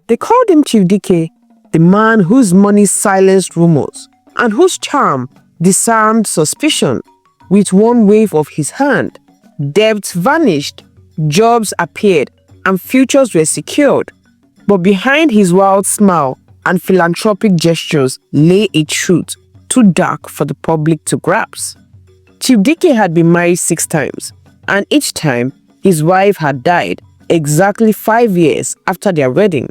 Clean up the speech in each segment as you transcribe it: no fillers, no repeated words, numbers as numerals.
They called him Chief Dik, the man whose money silenced rumors and whose charm disarmed suspicion. With one wave of his hand, debts vanished, jobs appeared, and futures were secured. But behind his wild smile and philanthropic gestures lay a truth too dark for the public to grasp. Chief Dik had been married 6 times, and each time his wife had died exactly 5 years after their wedding.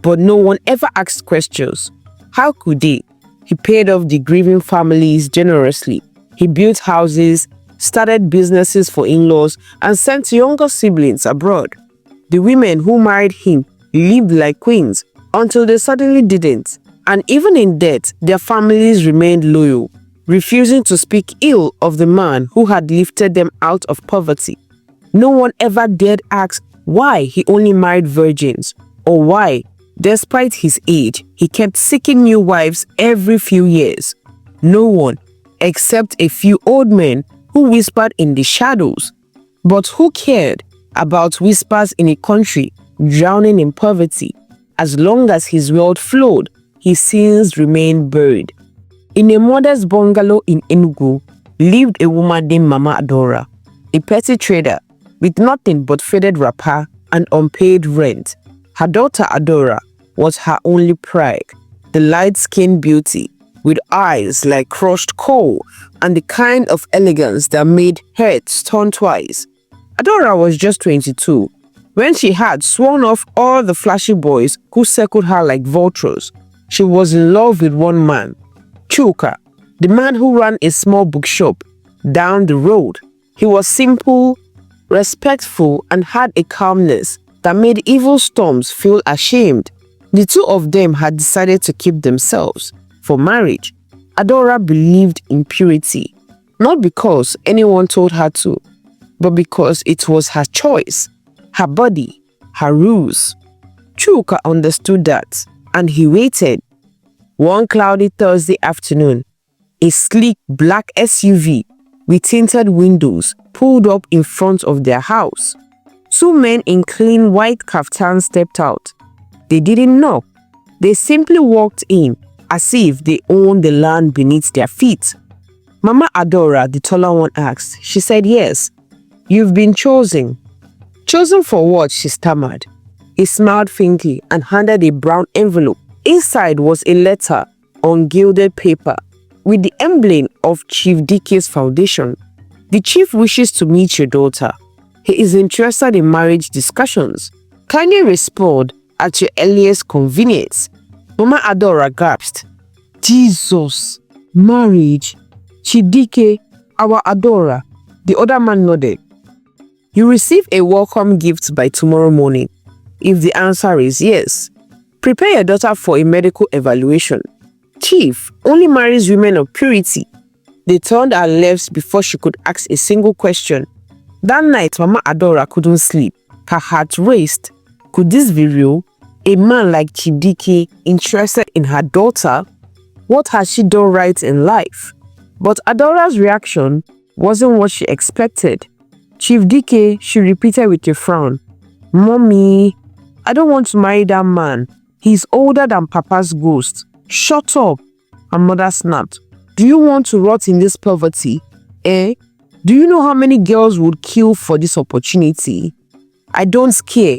But no one ever asked questions. How could he? He paid off the grieving families generously. He built houses, started businesses for in-laws, and sent younger siblings abroad. The women who married him lived like queens until they suddenly didn't. And even in death, their families remained loyal, refusing to speak ill of the man who had lifted them out of poverty. No one ever dared ask why he only married virgins, or why, despite his age, he kept seeking new wives every few years. No one, except a few old men who whispered in the shadows. But who cared about whispers in a country drowning in poverty? As long as his wealth flowed, his sins remained buried. In a modest bungalow in Enugu lived a woman named Mama Adora, a petty trader with nothing but faded wrapper and unpaid rent. Her daughter Adora was her only pride, the light-skinned beauty with eyes like crushed coal and the kind of elegance that made heads turn twice. Adora was just 22 when she had sworn off all the flashy boys who circled her like vultures. She was in love with one man, Chuka, the man who ran a small bookshop down the road. He was simple, respectful, and had a calmness that made evil storms feel ashamed. The two of them had decided to keep themselves for marriage. Adora believed in purity, not because anyone told her to, but because it was her choice, her body, her rules. Chuka understood that, and he waited. One cloudy Thursday afternoon, a sleek black SUV with tinted windows pulled up in front of their house. 2 men in clean white kaftans stepped out. They didn't knock. They simply walked in as if they owned the land beneath their feet. Mama Adora, the taller one, asked. She said, "Yes, you've been chosen." "Chosen for what?" she stammered. He smiled faintly and handed a brown envelope. Inside was a letter on gilded paper with the emblem of Chief Dik's foundation. "The chief wishes to meet your daughter. He is interested in marriage discussions. Kindly respond at your earliest convenience." Mama Adora gasped. "Jesus, marriage, Chief Dik, our Adora." The other man nodded. "You receive a welcome gift by tomorrow morning. If the answer is yes, prepare your daughter for a medical evaluation. Chief only marries women of purity." They turned and left before she could ask a single question. That night, Mama Adora couldn't sleep. Her heart raced. Could this be real? A man like Chief Dik interested in her daughter? What had she done right in life? But Adora's reaction wasn't what she expected. "Chief Dik," she repeated with a frown. "Mommy, I don't want to marry that man. He's older than Papa's ghost." "Shut up," her mother snapped. "Do you want to rot in this poverty? Eh? Do you know how many girls would kill for this opportunity?" "I don't care.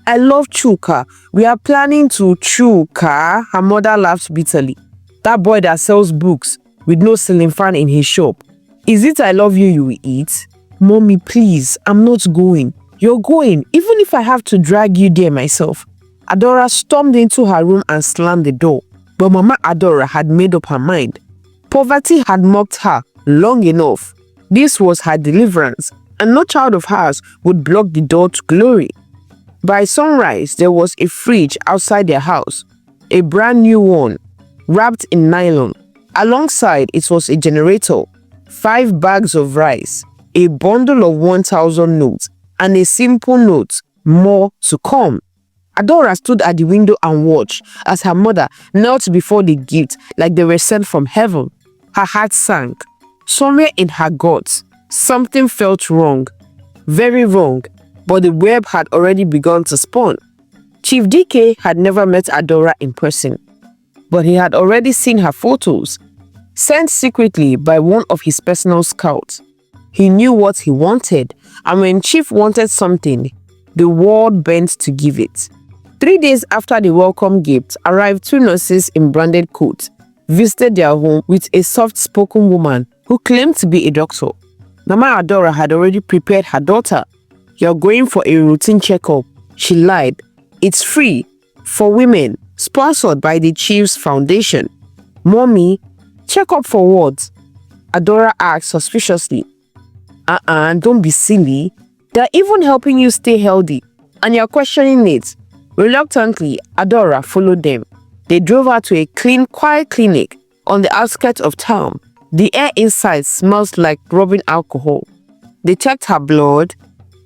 I love Chuka. We are planning to Chuka." Her mother laughed bitterly. "That boy that sells books with no ceiling fan in his shop. Is it I love you you will eat?" "Mommy, please, I'm not going." "You're going, even if I have to drag you there myself." Adora stormed into her room and slammed the door. But Mama Adora had made up her mind. Poverty had mocked her long enough. This was her deliverance, and no child of hers would block the door to glory. By sunrise, there was a fridge outside their house, a brand new one, wrapped in nylon. Alongside it was a generator, 5 bags of rice, a bundle of 1,000 notes, and a simple note, "More to come." Adora stood at the window and watched as her mother knelt before the gift like they were sent from heaven. Her heart sank. Somewhere in her guts, something felt wrong. Very wrong, but the web had already begun to spin. Chief Dik had never met Adora in person, but he had already seen her photos, sent secretly by one of his personal scouts. He knew what he wanted, and when Chief wanted something, the world bent to give it. 3 days after the welcome gift arrived, 2 nurses in branded coats visited their home with a soft-spoken woman who claimed to be a doctor. Mama Adora had already prepared her daughter. "You're going for a routine checkup," she lied. "It's free, for women, sponsored by the Chief's foundation." "Mommy, checkup for what?" Adora asked suspiciously. Don't be silly. They're even helping you stay healthy, and you're questioning it." Reluctantly, Adora followed them. They drove her to a clean, quiet clinic on the outskirts of town. The air inside smells like rubbing alcohol. They checked her blood,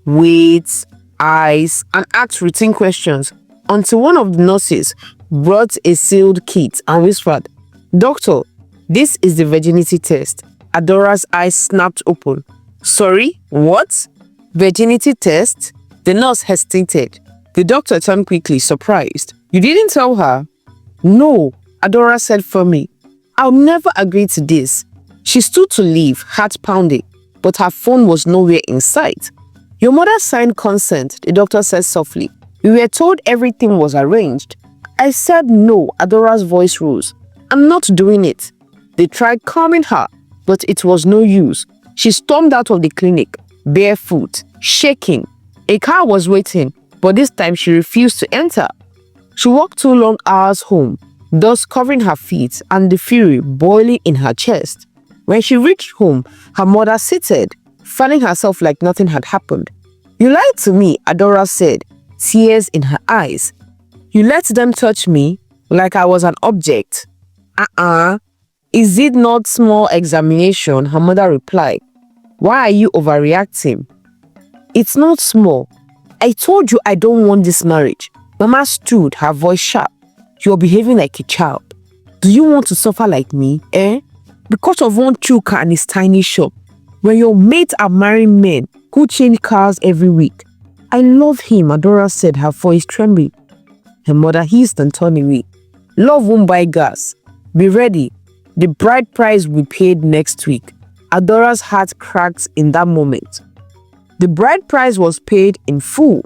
weight, eyes, and asked routine questions until one of the nurses brought a sealed kit and whispered, "Doctor, this is the virginity test." Adora's eyes snapped open. "Sorry, what? Virginity test?" The nurse hesitated. The doctor turned quickly, surprised. "You didn't tell her?" "No," Adora said firmly. "I'll never agree to this." She stood to leave, heart pounding, but her phone was nowhere in sight. "Your mother signed consent," the doctor said softly. "We were told everything was arranged." "I said no," Adora's voice rose. "I'm not doing it." They tried calming her, but it was no use. She stormed out of the clinic, barefoot, shaking. A car was waiting, but this time she refused to enter. She walked 2 long hours home, dust covering her feet and the fury boiling in her chest. When she reached home, her mother seated, fanning herself like nothing had happened. "You lied to me," Adora said, tears in her eyes. "You let them touch me like I was an object." "Is it not small examination?" her mother replied. "Why are you overreacting?" "It's not small. I told you I don't want this marriage." Mama stood, her voice sharp. "You're behaving like a child. Do you want to suffer like me, eh? Because of one chuka and his tiny shop, when your mates are marrying men who change cars every week." "I love him," Adora said, her voice trembling. Her mother hissed and turned away. "Love won't buy gas. Be ready. The bride price will be paid next week." Adora's heart cracked in that moment. The bride price was paid in full,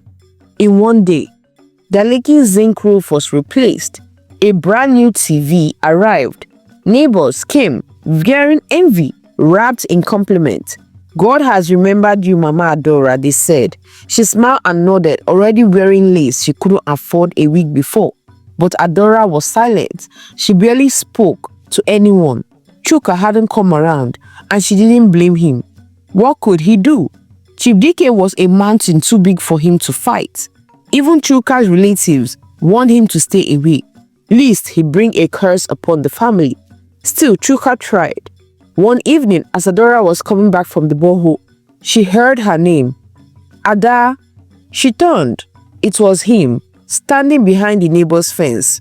in one day. The leaking zinc roof was replaced. A brand new TV arrived. Neighbors came, wearing envy, wrapped in compliment. "God has remembered you, Mama Adora," they said. She smiled and nodded, already wearing lace she couldn't afford a week before. But Adora was silent. She barely spoke to anyone. Chuka hadn't come around, and she didn't blame him. What could he do? Chief Dik was a mountain too big for him to fight. Even Chuka's relatives warned him to stay away, lest he bring a curse upon the family. Still, Chuka tried. One evening, as Adora was coming back from the borehole, she heard her name. "Ada." She turned. It was him, standing behind the neighbor's fence.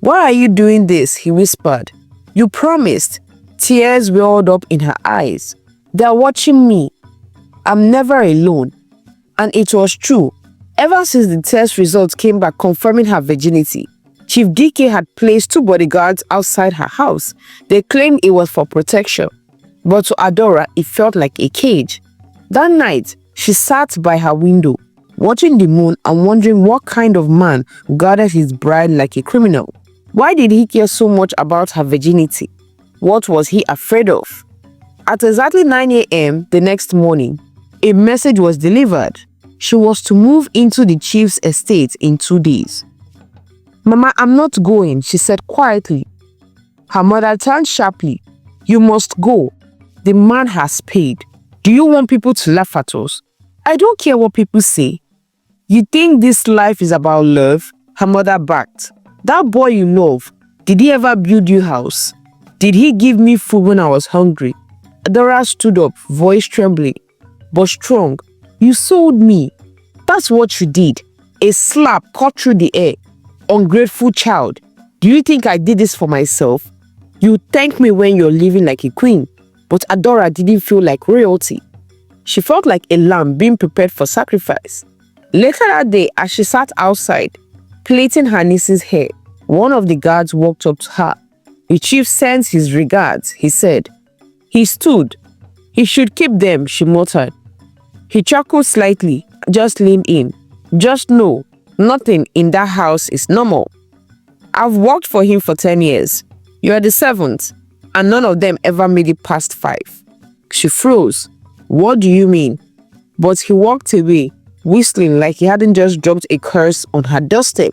"Why are you doing this?" he whispered. "You promised." Tears welled up in her eyes. "They're watching me. I'm never alone." And it was true. Ever since the test results came back confirming her virginity, Chief Dik had placed 2 bodyguards outside her house. They claimed it was for protection, but to Adora, it felt like a cage. That night, she sat by her window, watching the moon and wondering what kind of man guarded his bride like a criminal. Why did he care so much about her virginity? What was he afraid of? At exactly 9 a.m. the next morning, a message was delivered. She was to move into the chief's estate in 2 days. "Mama, I'm not going," she said quietly. Her mother turned sharply. "You must go. The man has paid. Do you want people to laugh at us?" "I don't care what people say." "You think this life is about love?" Her mother backed. "That boy you love, did he ever build you a house? Did he give me food when I was hungry?" Adora stood up, voice trembling, but strong. "You sold me. That's what you did." A slap cut through the air. "Ungrateful child. Do you think I did this for myself? You thank me when you're living like a queen." But Adora didn't feel like royalty. She felt like a lamb being prepared for sacrifice. Later that day, as she sat outside, plaiting her niece's hair. One of the guards walked up to her. The chief sent his regards, he said. He stood. He should keep them, she muttered. He chuckled slightly, just leaned in. Just know, nothing in that house is normal. I've worked for him for 10 years. You are the 7th, and none of them ever made it past 5. She froze. What do you mean? But he walked away, whistling like he hadn't just dropped a curse on her doorstep.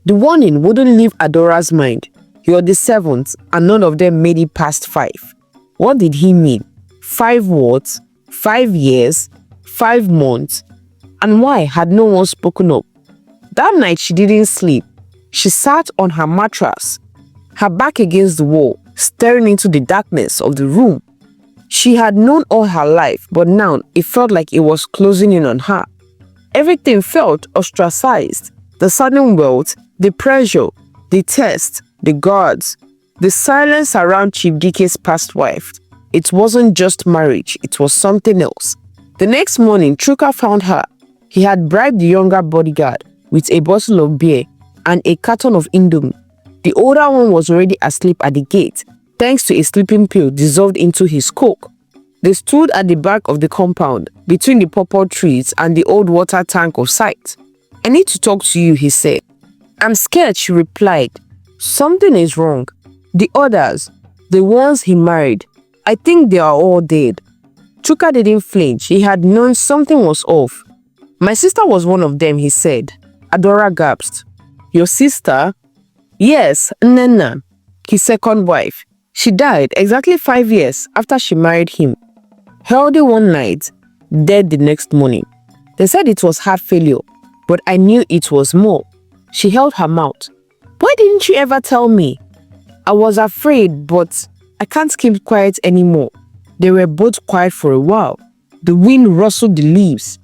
The warning wouldn't leave Adora's mind. You're the 7th, and none of them made it past 5. What did he mean? 5 what? 5 years? 5 months? And why had no one spoken up? That night she didn't sleep. She sat on her mattress, her back against the wall, staring into the darkness of the room. She had known all her life, but now it felt like it was closing in on her. Everything felt ostracized. The sudden wealth, the pressure, the test, the guards, the silence around Chief Dik's past wife. It wasn't just marriage, it was something else. The next morning, Chuka found her. He had bribed the younger bodyguard with a bottle of beer and a carton of Indomie. The older one was already asleep at the gate, thanks to a sleeping pill dissolved into his coke. They stood at the back of the compound, between the purple trees and the old water tank of sight. I need to talk to you, he said. I'm scared, she replied. Something is wrong. The others, the ones he married, I think they are all dead. Chuka didn't flinch. He had known something was off. My sister was one of them, he said. Adora gasped. Your sister? Yes, Nena, his second wife. She died exactly 5 years after she married him. Healthy one night, dead the next morning. They said it was heart failure, but I knew it was more. She held her mouth. Why didn't you ever tell me? I was afraid, but I can't keep quiet anymore. They were both quiet for a while. The wind rustled the leaves.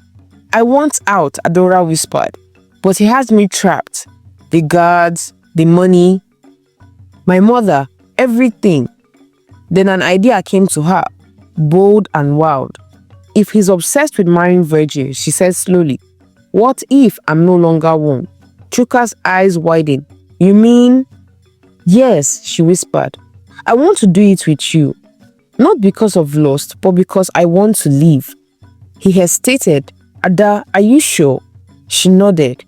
I want out, Adora whispered, but he has me trapped. The guards, the money, my mother, everything. Then an idea came to her, bold and wild. If he's obsessed with marrying virgins, she said slowly, what if I'm no longer one? Chuka's eyes widened. You mean? Yes, she whispered. I want to do it with you. Not because of lust, but because I want to live. He hesitated. Ada, are you sure? She nodded.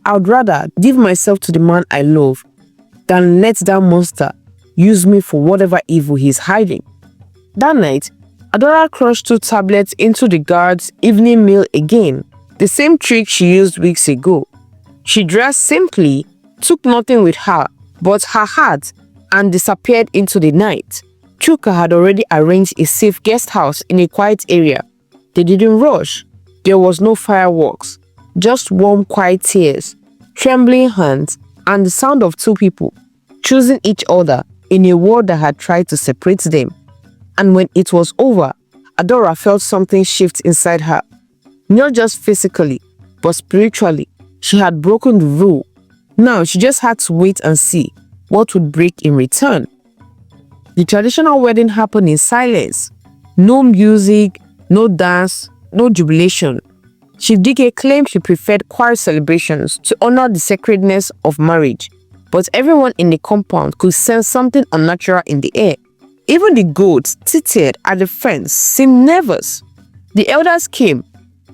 I would rather give myself to the man I love than let that monster use me for whatever evil he's hiding. That night, Adora crushed 2 tablets into the guard's evening meal again, the same trick she used weeks ago. She dressed simply, took nothing with her but her heart, and disappeared into the night. Chuka had already arranged a safe guest house in a quiet area. They didn't rush. There was no fireworks, just warm, quiet tears, trembling hands, and the sound of 2 people choosing each other in a world that had tried to separate them. And when it was over, Adora felt something shift inside her. Not just physically, but spiritually. She had broken the rule. Now she just had to wait and see what would break in return. The traditional wedding happened in silence. No music, no dance, no jubilation. Chief Dik claimed she preferred quiet celebrations to honor the sacredness of marriage, but everyone in the compound could sense something unnatural in the air. Even the goats tittered at the fence, seemed nervous. The elders came,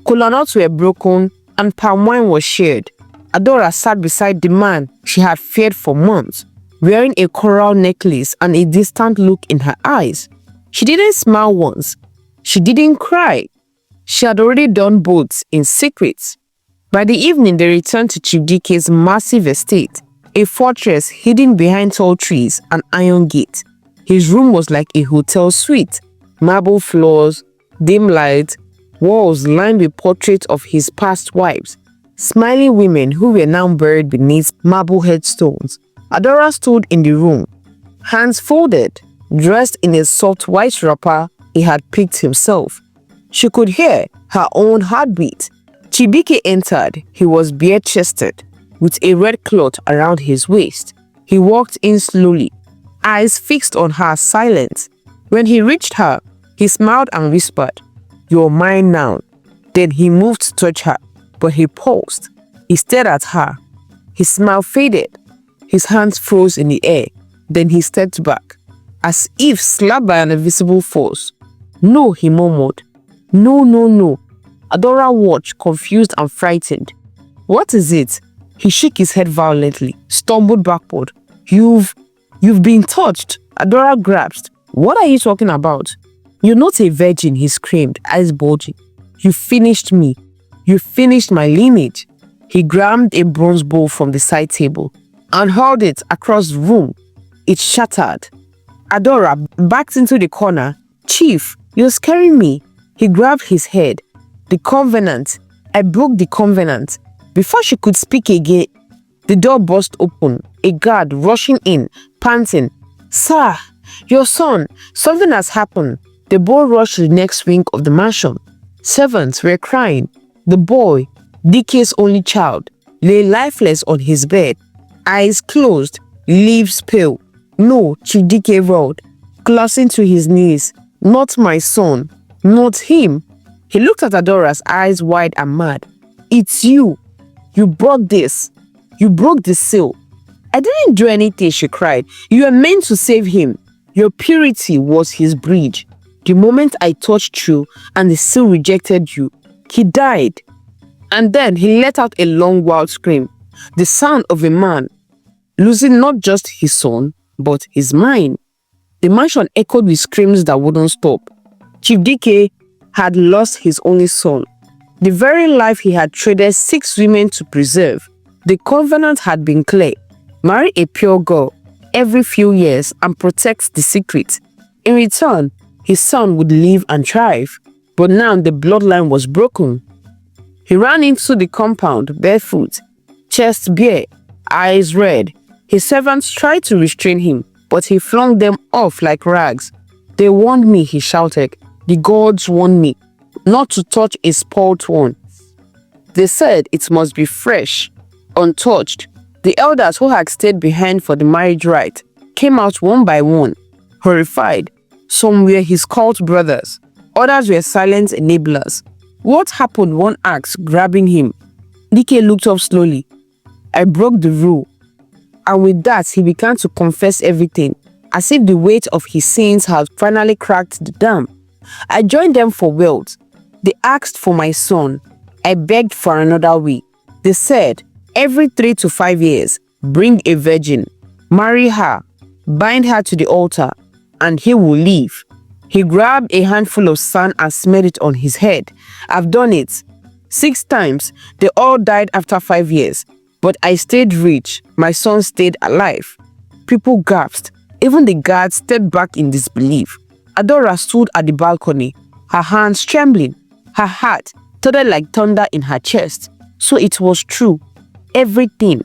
kola nuts were broken, and palm wine was shared. Adora sat beside the man she had feared for months, wearing a coral necklace and a distant look in her eyes. She didn't smile once. She didn't cry. She had already done both in secret. By the evening, they returned to Chief Dik's massive estate, a fortress hidden behind tall trees and iron gates. His room was like a hotel suite, marble floors, dim light, walls lined with portraits of his past wives, smiling women who were now buried beneath marble headstones. Adora stood in the room, hands folded, dressed in a soft white wrapper he had picked himself. She could hear her own heartbeat. Chief Dik entered. He was bare-chested, with a red cloth around his waist. He walked in slowly, eyes fixed on her, silent. When he reached her, he smiled and whispered, "You're mine now." Then he moved to touch her, but he paused. He stared at her. His smile faded. His hands froze in the air. Then he stepped back, as if slapped by an invisible force. "No," he murmured. "No, no, no." Adora watched, confused and frightened. "What is it?" He shook his head violently, stumbled backward. You've been touched." Adora grasped. "What are you talking about?" "You're not a virgin," he screamed, eyes bulging. "You finished me. You finished my lineage." He grabbed a bronze bowl from the side table and hurled it across the room. It shattered. Adora backed into the corner. "Chief, you're scaring me." He grabbed his head. "The covenant. I broke the covenant." Before she could speak again, the door burst open. A guard rushing in, panting. "Sir, your son, something has happened." The boy rushed to the next wing of the mansion. Servants were crying. The boy, Dike's only child, lay lifeless on his bed, eyes closed, lips pale. "No," Chief Dik roared, clutching to his knees. "Not my son. Not him." He looked at Adora's eyes wide and mad. "It's you. You brought this. You broke the seal." "I didn't do anything," she cried. "You were meant to save him. Your purity was his bridge. The moment I touched you and the seal rejected you, he died." And then he let out a long, wild scream, the sound of a man losing not just his son, but his mind. The mansion echoed with screams that wouldn't stop. Chief Dik had lost his only son, the very life he had traded 6 women to preserve. The covenant had been clear: marry a pure girl every few years and protect the secret. In return, his son would live and thrive. But now the bloodline was broken. He ran into the compound barefoot, chest bare, eyes red. His servants tried to restrain him, but he flung them off like rags. "They warned me," he shouted. "The gods warned me not to touch a spoiled one. They said it must be fresh, untouched." The elders who had stayed behind for the marriage rite came out one by one, horrified. Some were his cult brothers, others were silent enablers. "What happened?" one asked, grabbing him. Dik looked up slowly. "I broke the rule." And with that, he began to confess everything, as if the weight of his sins had finally cracked the dam. "I joined them for wealth. They asked for my son. I begged for another way. They said, every 3 to 5 years, bring a virgin, marry her, bind her to the altar, and he will live." He grabbed a handful of sand and smeared it on his head. "I've done it 6 times. They all died after 5 years. But I stayed rich. My son stayed alive." People gasped. Even the guards stepped back in disbelief. Adora stood at the balcony, her hands trembling. Her heart thudded like thunder in her chest. So it was true. Everything.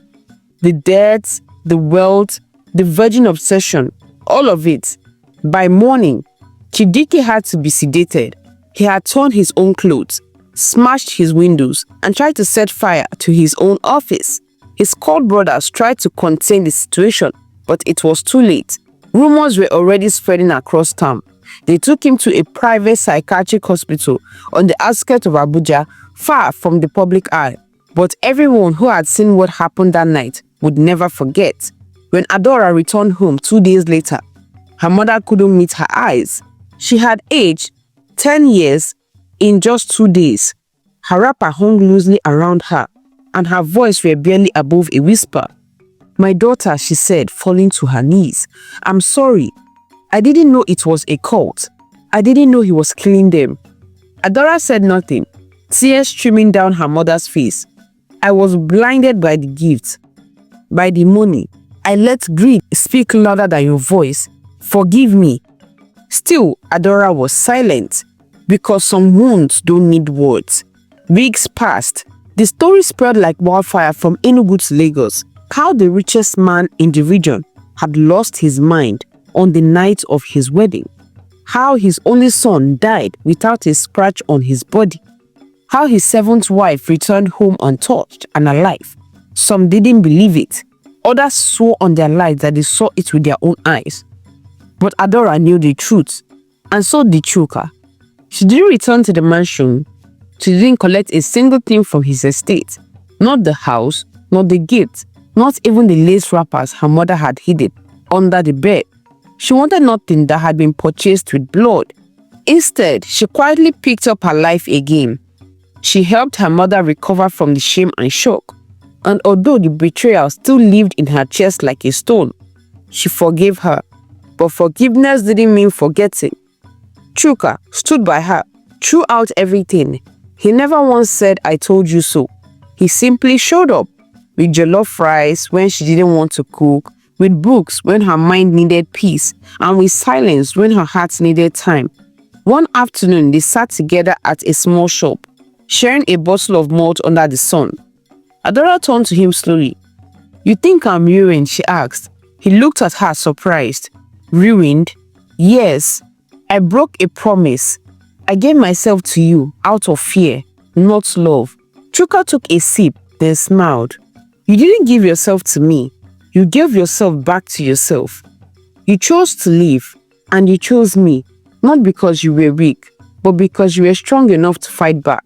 The deaths, the wealth, the virgin obsession, all of it. By morning, Chief Dik had to be sedated. He had torn his own clothes, smashed his windows, and tried to set fire to his own office. His cult brothers tried to contain the situation, but it was too late. Rumors were already spreading across town. They took him to a private psychiatric hospital on the outskirts of Abuja, far from the public eye. But everyone who had seen what happened that night would never forget. When Adora returned home 2 days later, her mother couldn't meet her eyes. She had aged 10 years in just 2 days. Her wrapper hung loosely around her, and her voice were barely above a whisper. "My daughter," she said, falling to her knees. "I'm sorry. I didn't know it was a cult. I didn't know he was killing them." Adora said nothing, tears streaming down her mother's face. "I was blinded by the gifts, by the money. I let greed speak louder than your voice. Forgive me." Still, Adora was silent, because some wounds don't need words. Weeks passed. The story spread like wildfire from Enugu to Lagos, how the richest man in the region had lost his mind on the night of his wedding, how his only son died without a scratch on his body, how his 7th wife returned home untouched and alive. Some didn't believe it. Others swore on their lives that they saw it with their own eyes. But Adora knew the truth, and so did Chuka. She didn't return to the mansion. She didn't collect a single thing from his estate. Not the house, not the gift, not even the lace wrappers her mother had hidden under the bed. She wanted nothing that had been purchased with blood. Instead, she quietly picked up her life again. She helped her mother recover from the shame and shock. And although the betrayal still lived in her chest like a stone, she forgave her. But forgiveness didn't mean forgetting. Chuka stood by her throughout everything. He never once said, "I told you so." He simply showed up with jollof rice when she didn't want to cook, with books when her mind needed peace, and with silence when her heart needed time. One afternoon, they sat together at a small shop, sharing a bottle of malt under the sun. Adora turned to him slowly. "You think I'm ruined?" she asked. He looked at her surprised. "Ruined? Yes. I broke a promise. I gave myself to you out of fear, not love." Chuka took a sip, then smiled. "You didn't give yourself to me. You gave yourself back to yourself. You chose to live, and you chose me, not because you were weak, but because you were strong enough to fight back."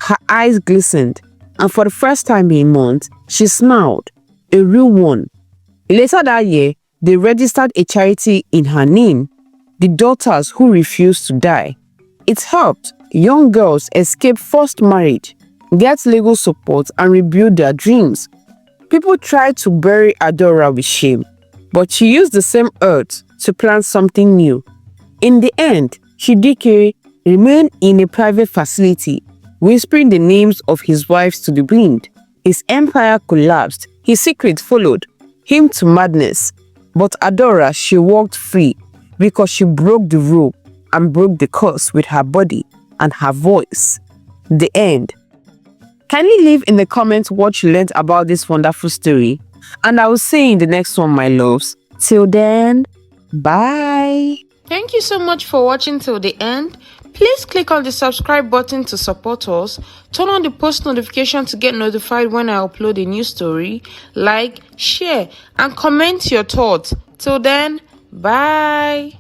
Her eyes glistened, and for the first time in months, she smiled, a real one. Later that year, they registered a charity in her name, the Daughters Who Refused to Die. It helped young girls escape forced marriage, get legal support, and rebuild their dreams. People tried to bury Adora with shame, but she used the same earth to plant something new. In the end, Chief Dik remained in a private facility, whispering the names of his wives to the wind. His empire collapsed. His secret followed him to madness. But Adora, she walked free because she broke the rope and broke the curse with her body and her voice. The end. Kindly leave in the comments what you learned about this wonderful story, and I will see you in the next one, my loves. Till then, bye. Thank you so much for watching till the end. Please click on the subscribe button to support us, turn on the post notification to get notified when I upload a new story, like, share, and comment your thoughts. Till then, bye.